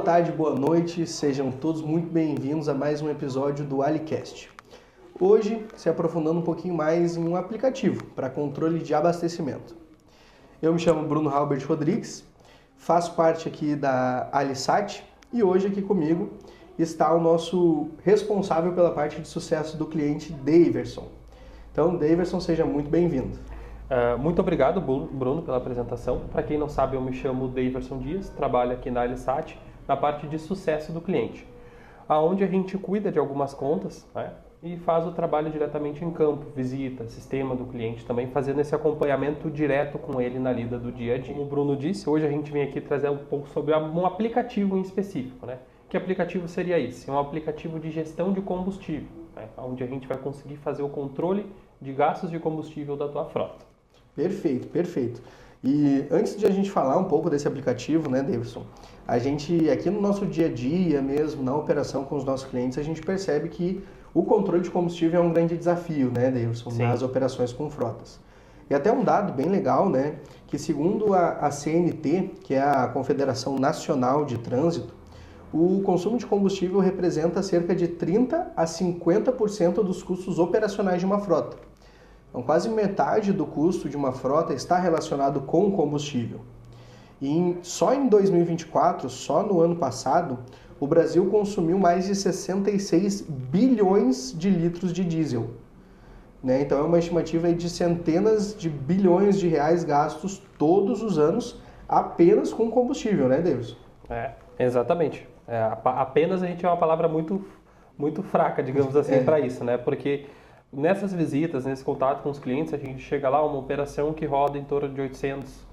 tarde, boa noite, sejam todos muito bem-vindos a mais um episódio do AliCast. Hoje, se aprofundando um pouquinho mais em um aplicativo para controle de abastecimento. Eu me chamo Bruno Halbert Rodrigues, faço parte aqui da Alisat e hoje aqui comigo está o nosso responsável pela parte de sucesso do cliente, Daverson. Então, Daverson, seja muito bem-vindo. Muito obrigado, Bruno, pela apresentação. Para quem não sabe, eu me chamo Daverson Dias, trabalho aqui na Alisat, na parte de sucesso do cliente, onde a gente cuida de algumas contas, né, e faz o trabalho diretamente em campo, visita, sistema do cliente também, fazendo esse acompanhamento direto com ele na lida do dia a dia. Como o Bruno disse, hoje a gente vem aqui trazer um pouco sobre um aplicativo em específico, né? Que aplicativo seria esse? É um aplicativo de gestão de combustível, né, onde a gente vai conseguir fazer o controle de gastos de combustível da tua frota. Perfeito, perfeito. E antes de a gente falar um pouco desse aplicativo, né, Daverson, a gente aqui no nosso dia a dia mesmo, na operação com os nossos clientes, a gente percebe que o controle de combustível é um grande desafio, né, Daverson, nas operações com frotas. E até um dado bem legal, né, que segundo a CNT, que é a Confederação Nacional de Trânsito, o consumo de combustível representa cerca de 30% a 50% dos custos operacionais de uma frota. Então, quase metade do custo de uma frota está relacionado com combustível. E só em 2024, só no ano passado, o Brasil consumiu mais de 66 bilhões de litros de diesel. Né? Então, é uma estimativa aí de centenas de bilhões de reais gastos todos os anos apenas com combustível, né, Davidson? Exatamente. Apenas a gente é uma palavra muito fraca, digamos assim, para isso, né? Porque nessas visitas, nesse contato com os clientes, a gente chega lá uma operação que roda em torno de 800,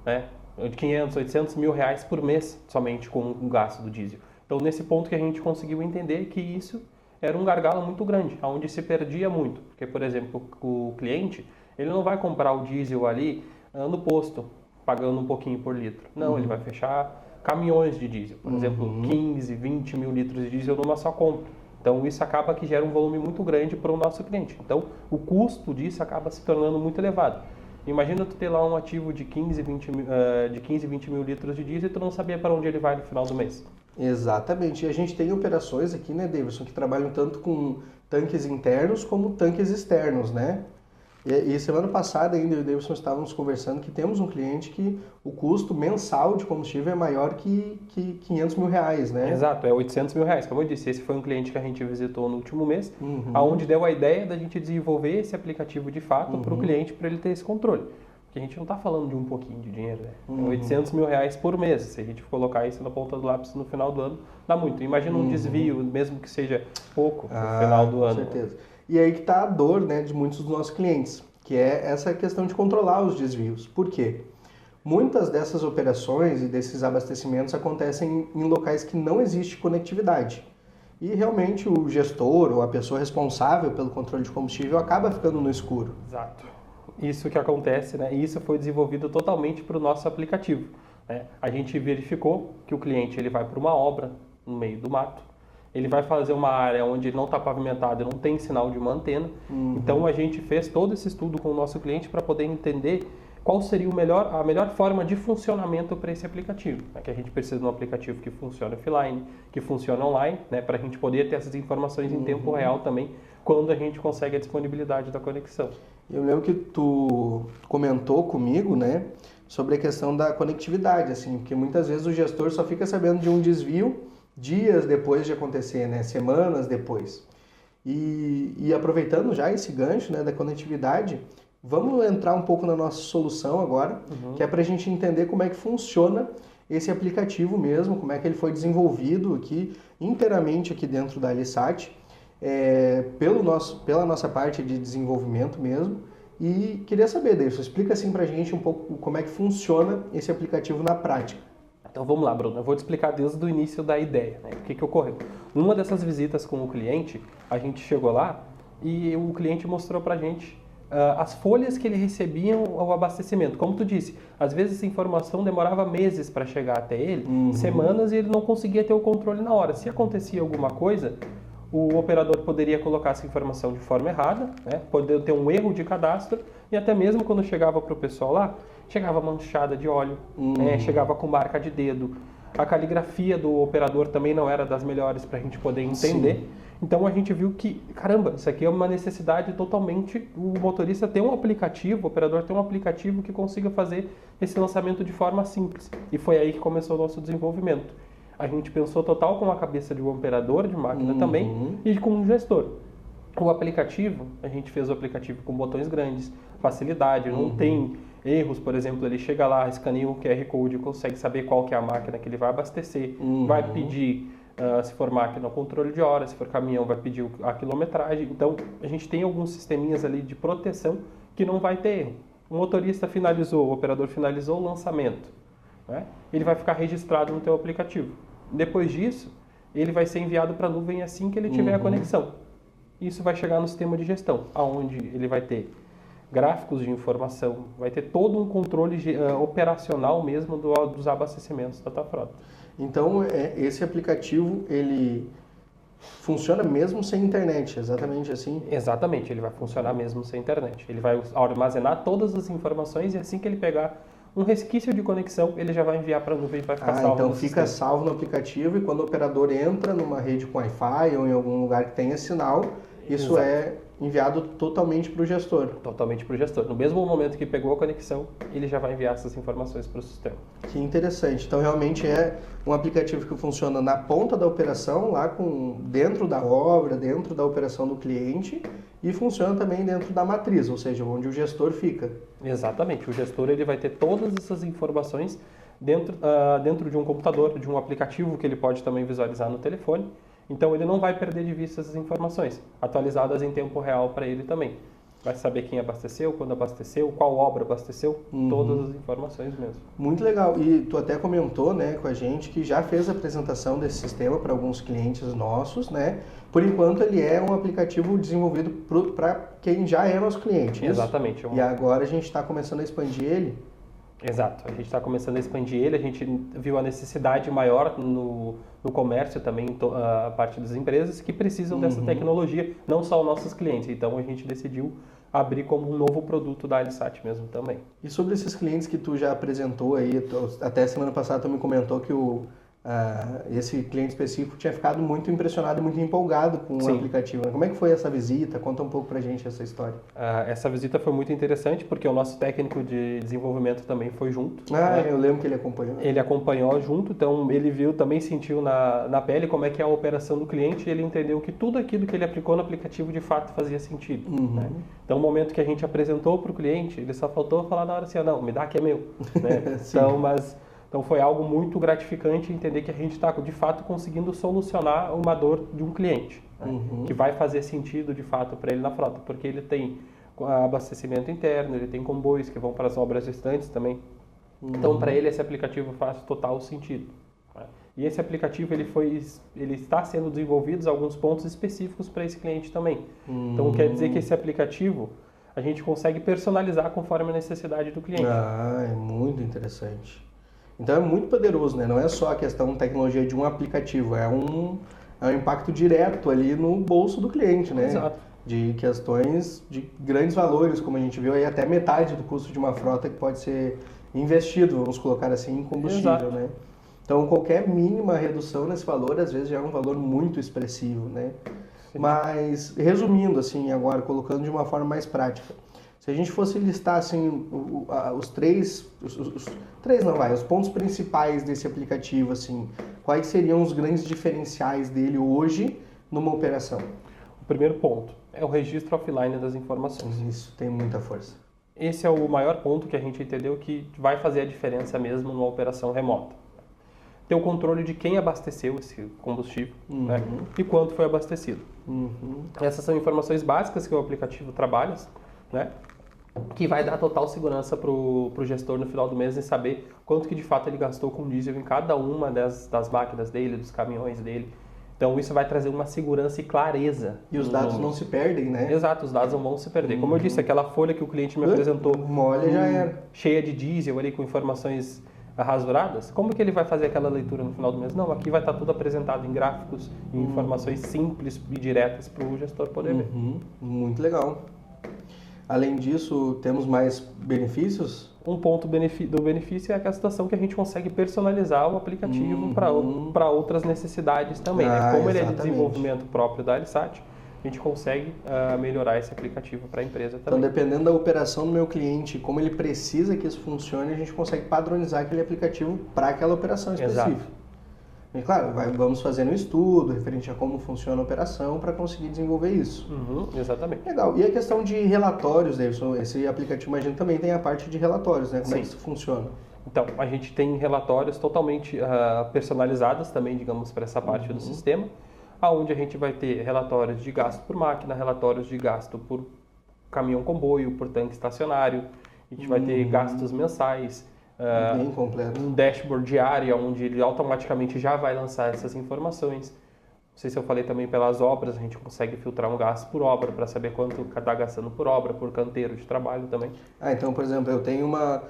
né? De 500, 800 mil reais por mês somente com o gasto do diesel. Então, nesse ponto que a gente conseguiu entender que isso era um gargalo muito grande, onde se perdia muito. Porque, por exemplo, o cliente, ele não vai comprar o diesel ali no posto, pagando um pouquinho por litro. Não, ele vai fechar caminhões de diesel. Por exemplo, 15, 20 mil litros de diesel numa só compra. Então, isso acaba que gera um volume muito grande para o nosso cliente. Então, o custo disso acaba se tornando muito elevado. Imagina tu ter lá um ativo de 15, 20 mil litros de diesel e tu não sabia para onde ele vai no final do mês. Exatamente. E a gente tem operações aqui, né, Davidson, que trabalham tanto com tanques internos como tanques externos, né? E semana passada ainda, eu e o Davidson estávamos conversando que temos um cliente que o custo mensal de combustível é maior que 500 mil reais, né? Exato, é 800 mil reais. Como eu disse, esse foi um cliente que a gente visitou no último mês, onde deu a ideia da gente desenvolver esse aplicativo de fato para o cliente, para ele ter esse controle. Porque a gente não está falando de um pouquinho de dinheiro, né? É 800 mil reais por mês. Se a gente colocar isso na ponta do lápis no final do ano, dá muito. Imagina um desvio, mesmo que seja pouco no final do ano. Com certeza. E aí que está a dor, né, de muitos dos nossos clientes, que é essa questão de controlar os desvios. Por quê? Muitas dessas operações e desses abastecimentos acontecem em locais que não existe conectividade. E realmente o gestor ou a pessoa responsável pelo controle de combustível acaba ficando no escuro. Exato. Isso que acontece, né? E isso foi desenvolvido totalmente para o nosso aplicativo, né? A gente verificou que o cliente ele vai para uma obra no meio do mato, ele vai fazer uma área onde não está pavimentado e não tem sinal de uma antena. Então a gente fez todo esse estudo com o nosso cliente para poder entender qual seria a melhor forma de funcionamento para esse aplicativo. Que a gente precisa de um aplicativo que funcione offline, que funcione online, né, para a gente poder ter essas informações em tempo real também, quando a gente consegue a disponibilidade da conexão. Eu lembro que tu comentou comigo, né, sobre a questão da conectividade, assim, porque muitas vezes o gestor só fica sabendo de um desvio dias depois de acontecer, né, semanas depois. E aproveitando já esse gancho, né, da conectividade, vamos entrar um pouco na nossa solução agora, que é para a gente entender como é que funciona esse aplicativo mesmo, como é que ele foi desenvolvido aqui, inteiramente aqui dentro da Alisat, pela nossa parte de desenvolvimento mesmo. E queria saber, Davidson, explica assim pra gente um pouco como é que funciona esse aplicativo na prática. Então vamos lá, Bruno, eu vou te explicar desde o início da ideia, né? O que ocorreu. Numa dessas visitas com o cliente, a gente chegou lá e o cliente mostrou pra gente as folhas que ele recebia ao abastecimento. Como tu disse, às vezes essa informação demorava meses para chegar até ele, semanas, e ele não conseguia ter o controle na hora. Se acontecia alguma coisa, o operador poderia colocar essa informação de forma errada, né? Poderia ter um erro de cadastro, e até mesmo quando chegava para o pessoal lá, chegava manchada de óleo, chegava com marca de dedo. A caligrafia do operador também não era das melhores para a gente poder entender. Sim. Então a gente viu que, caramba, isso aqui é uma necessidade totalmente, o motorista ter um aplicativo, o operador ter um aplicativo que consiga fazer esse lançamento de forma simples. E foi aí que começou o nosso desenvolvimento. A gente pensou total com a cabeça de um operador de máquina também e com um gestor. O aplicativo, a gente fez o aplicativo com botões grandes, facilidade, não tem erros, por exemplo, ele chega lá, escaneia o QR Code, consegue saber qual que é a máquina que ele vai abastecer, vai pedir, se for máquina, o controle de horas, se for caminhão, vai pedir a quilometragem. Então, a gente tem alguns sisteminhas ali de proteção que não vai ter erro. O motorista finalizou, o operador finalizou o lançamento, né? Ele vai ficar registrado no teu aplicativo. Depois disso, ele vai ser enviado para a nuvem assim que ele tiver a conexão. Isso vai chegar no sistema de gestão, onde ele vai ter gráficos de informação, vai ter todo um controle operacional mesmo dos abastecimentos da tua frota. Então, esse aplicativo, ele funciona mesmo sem internet, exatamente assim? Exatamente, ele vai funcionar mesmo sem internet. Ele vai armazenar todas as informações e assim que ele pegar um resquício de conexão, ele já vai enviar para a nuvem e vai ficar salvo. Então fica salvo no aplicativo e quando o operador entra numa rede com Wi-Fi ou em algum lugar que tenha sinal, isso é enviado totalmente para o gestor. Totalmente para o gestor. No mesmo momento que pegou a conexão, ele já vai enviar essas informações para o sistema. Que interessante. Então, realmente é um aplicativo que funciona na ponta da operação, lá dentro da obra, dentro da operação do cliente, e funciona também dentro da matriz, ou seja, onde o gestor fica. Exatamente. O gestor ele vai ter todas essas informações dentro de um computador, de um aplicativo que ele pode também visualizar no telefone. Então ele não vai perder de vista essas informações, atualizadas em tempo real para ele também. Vai saber quem abasteceu, quando abasteceu, qual obra abasteceu, todas as informações mesmo. Muito legal. E tu até comentou, né, com a gente que já fez a apresentação desse sistema para alguns clientes nossos, né? Por enquanto ele é um aplicativo desenvolvido para quem já é nosso cliente. Exatamente. E agora a gente está começando a expandir ele. Exato, a gente está começando a expandir ele, a gente viu a necessidade maior no comércio também, a parte das empresas que precisam dessa tecnologia, não só os nossos clientes, então a gente decidiu abrir como um novo produto da Alisat mesmo também. E sobre esses clientes que tu já apresentou aí, até semana passada tu me comentou que esse cliente específico tinha ficado muito impressionado e muito empolgado com o aplicativo. Como é que foi essa visita? Conta um pouco pra gente essa história. Essa visita foi muito interessante porque o nosso técnico de desenvolvimento também foi junto. Eu lembro que ele acompanhou. Ele acompanhou junto, então ele viu, também sentiu na pele como é que é a operação do cliente e ele entendeu que tudo aquilo que ele aplicou no aplicativo de fato fazia sentido. Né? Então, no momento que a gente apresentou para o cliente, ele só faltou falar na hora assim, não, me dá que é meu. Né? Então foi algo muito gratificante entender que a gente está de fato conseguindo solucionar uma dor de um cliente, né? Que vai fazer sentido de fato para ele na frota, porque ele tem abastecimento interno, ele tem comboios que vão para as obras distantes também. Então para ele esse aplicativo faz total sentido. Né? E esse aplicativo ele está sendo desenvolvido em alguns pontos específicos para esse cliente também. Então quer dizer que esse aplicativo a gente consegue personalizar conforme a necessidade do cliente. É muito interessante. Então é muito poderoso, né? Não é só a questão de tecnologia de um aplicativo, é um impacto direto ali no bolso do cliente, né? Exato. De questões de grandes valores, como a gente viu aí, até metade do custo de uma frota que pode ser investido, vamos colocar assim, em combustível, Exato. né? Então qualquer mínima redução nesse valor, às vezes já é um valor muito expressivo, né? Sim. Mas, resumindo assim, agora, colocando de uma forma mais prática, se a gente fosse listar assim os pontos principais desse aplicativo, assim, quais seriam os grandes diferenciais dele hoje numa operação? O primeiro ponto é o registro offline das informações. Isso tem muita força. Esse é o maior ponto que a gente entendeu que vai fazer a diferença mesmo numa operação remota. Ter o controle de quem abasteceu esse combustível, né, e quanto foi abastecido. Essas são informações básicas que o aplicativo trabalha, né, que vai dar total segurança para o gestor no final do mês em saber quanto que de fato ele gastou com diesel em cada uma das máquinas dele, dos caminhões dele. Então isso vai trazer uma segurança e clareza. E os dados não se perdem, né? Exato, os dados não vão se perder. Como eu disse, aquela folha que o cliente me apresentou, molha já era, cheia de diesel ali com informações rasuradas, como que ele vai fazer aquela leitura no final do mês? Não, aqui vai estar tudo apresentado em gráficos, em informações simples e diretas para o gestor poder ver. Muito legal. Além disso, temos mais benefícios? Um ponto do benefício é a situação que a gente consegue personalizar o aplicativo para outras necessidades também. Né? Como ele é de desenvolvimento próprio da Alisat, a gente consegue melhorar esse aplicativo para a empresa também. Então, dependendo da operação do meu cliente, como ele precisa que isso funcione, a gente consegue padronizar aquele aplicativo para aquela operação específica. Exato. E claro, vamos fazendo um estudo referente a como funciona a operação para conseguir desenvolver isso. Exatamente. Legal. E a questão de relatórios, Davidson, esse aplicativo, imagino, também tem a parte de relatórios, né? Como é que isso funciona? Então, a gente tem relatórios totalmente personalizados também, digamos, para essa parte do sistema, onde a gente vai ter relatórios de gasto por máquina, relatórios de gasto por caminhão-comboio, por tanque estacionário, a gente vai ter gastos mensais, bem completo. Um dashboard diário, onde ele automaticamente já vai lançar essas informações. Não sei se eu falei também pelas obras, a gente consegue filtrar um gasto por obra para saber quanto está gastando por obra, por canteiro de trabalho também. Então, por exemplo, eu tenho uma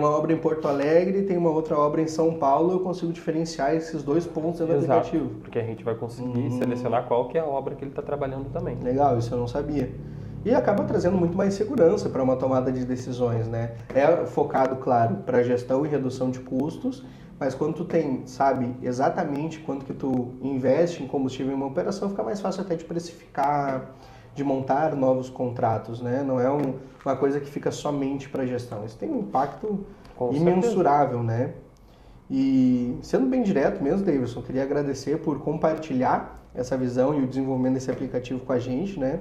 obra em Porto Alegre, tem uma outra obra em São Paulo, eu consigo diferenciar esses dois pontos do aplicativo. Porque a gente vai conseguir selecionar qual que é a obra que ele está trabalhando também. Legal, isso eu não sabia. E acaba trazendo muito mais segurança para uma tomada de decisões, né? É focado, claro, para gestão e redução de custos, mas quando tu sabe exatamente quanto que tu investe em combustível em uma operação, fica mais fácil até de precificar, de montar novos contratos, né? Não é uma coisa que fica somente para gestão. Isso tem um impacto imensurável, né? E sendo bem direto mesmo, Davidson, queria agradecer por compartilhar essa visão e o desenvolvimento desse aplicativo com a gente, né?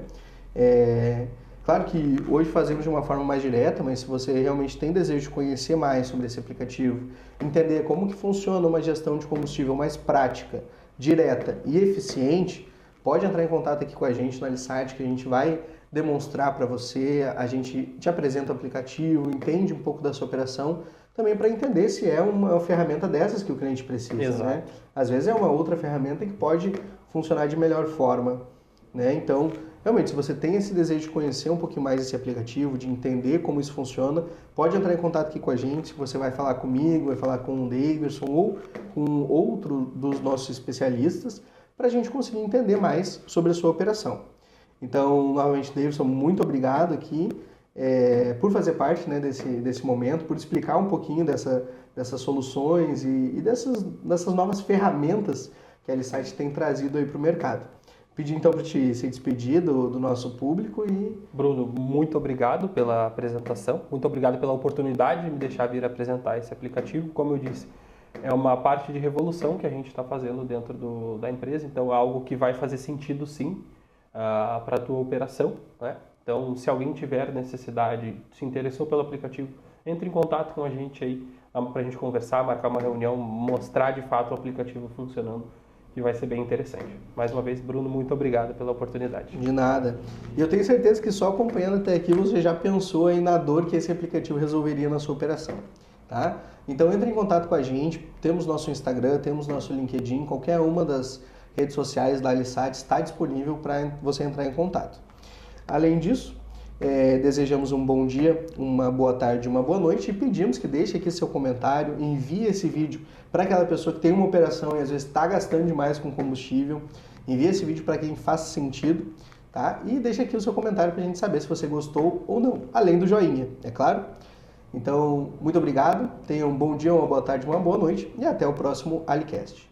Claro que hoje fazemos de uma forma mais direta, mas se você realmente tem desejo de conhecer mais sobre esse aplicativo, entender como que funciona uma gestão de combustível mais prática, direta e eficiente, pode entrar em contato aqui com a gente no Alisat, que a gente vai demonstrar para você, a gente te apresenta o aplicativo, entende um pouco da sua operação, também para entender se é uma ferramenta dessas que o cliente precisa, né? Às vezes é uma outra ferramenta que pode funcionar de melhor forma, né? Então, realmente, se você tem esse desejo de conhecer um pouquinho mais esse aplicativo, de entender como isso funciona, pode entrar em contato aqui com a gente, você vai falar comigo, vai falar com o Davidson ou com outro dos nossos especialistas, para a gente conseguir entender mais sobre a sua operação. Então, novamente, Davidson, muito obrigado aqui por fazer parte, né, desse momento, por explicar um pouquinho dessas soluções e dessas novas ferramentas que a Alisat tem trazido aí para o mercado. Pedir então para te se despedir do nosso público e... Bruno, muito obrigado pela apresentação, muito obrigado pela oportunidade de me deixar vir apresentar esse aplicativo. Como eu disse, é uma parte de revolução que a gente está fazendo dentro da empresa, então é algo que vai fazer sentido sim para a tua operação, né? Então, se alguém tiver necessidade, se interessou pelo aplicativo, entre em contato com a gente aí para a gente conversar, marcar uma reunião, mostrar de fato o aplicativo funcionando, que vai ser bem interessante. Mais uma vez, Bruno, muito obrigado pela oportunidade. De nada. E eu tenho certeza que só acompanhando até aqui você já pensou aí na dor que esse aplicativo resolveria na sua operação, tá? Então entre em contato com a gente, temos nosso Instagram, temos nosso LinkedIn, qualquer uma das redes sociais da Alisat está disponível para você entrar em contato. Além disso, desejamos um bom dia, uma boa tarde, uma boa noite e pedimos que deixe aqui seu comentário, envie esse vídeo para aquela pessoa que tem uma operação e às vezes está gastando demais com combustível, envie esse vídeo para quem faça sentido, tá? E deixe aqui o seu comentário para a gente saber se você gostou ou não, além do joinha, é claro? Então, muito obrigado, tenha um bom dia, uma boa tarde, uma boa noite e até o próximo Alicast.